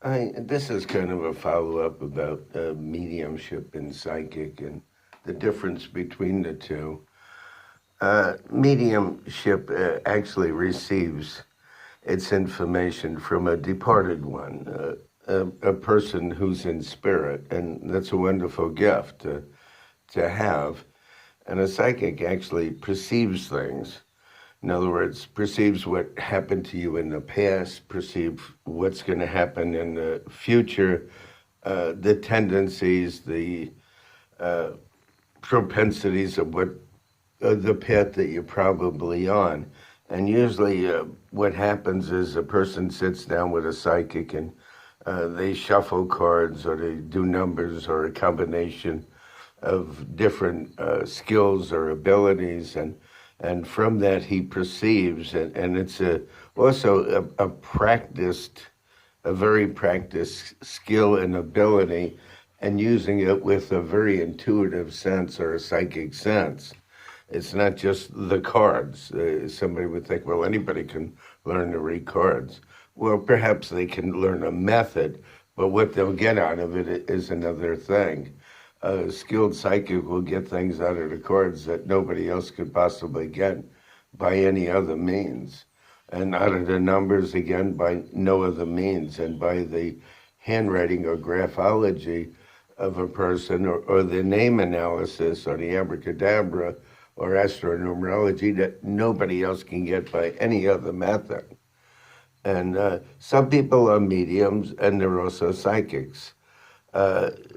This is kind of a follow-up about mediumship and psychic and the difference between the two. Mediumship actually receives its information from a departed one, a person who's in spirit, and that's a wonderful gift to have. And a psychic actually perceives things. In other words, perceives what happened to you in the past, perceive what's going to happen in the future, the tendencies, the uh, propensities of the path that you're probably on. And usually, what happens is a person sits down with a psychic and they shuffle cards or they do numbers or a combination of different skills or abilities, and from that he perceives, and it's also a practiced, a very practiced skill and ability, and using it with a very intuitive sense or a psychic sense. It's not just the cards. Somebody would think, well, anybody can learn to read cards. Well, perhaps they can learn a method, but what they'll get out of it is another thing. A skilled psychic will get things out of the cards that nobody else could possibly get by any other means. And out of the numbers, again, by no other means. And by the handwriting or graphology of a person, or the name analysis, or the abracadabra, or astronumerology that nobody else can get by any other method. And some people are mediums, and they're also psychics.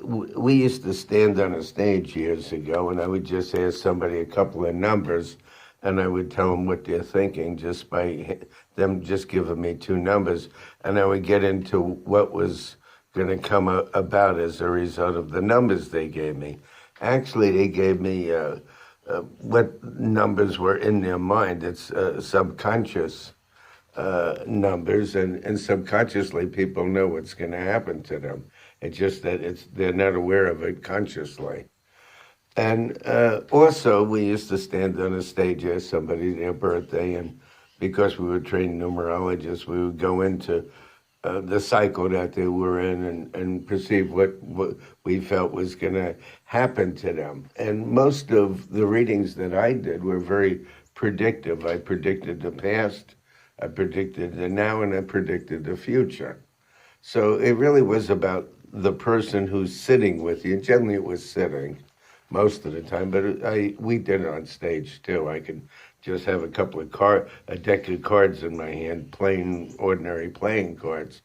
We used to stand on a stage years ago, and I would just ask somebody a couple of numbers, and I would tell them what they're thinking just by them just giving me two numbers, and I would get into what was going to come about as a result of the numbers they gave me. Actually, they gave me what numbers were in their mind. It's subconscious numbers, and subconsciously people know what's going to happen to them. It's just that they're not aware of it consciously. And also, we used to stand on a stage as somebody their birthday, and because we were trained numerologists, we would go into the cycle that they were in and perceive what we felt was going to happen to them. And most of the readings that I did were very predictive. I predicted the past, I predicted the now, and I predicted the future. So it really was about the person who's sitting with you. Generally, it was sitting most of the time, but we did it on stage too. I could just have a deck of cards in my hand, plain, ordinary playing cards,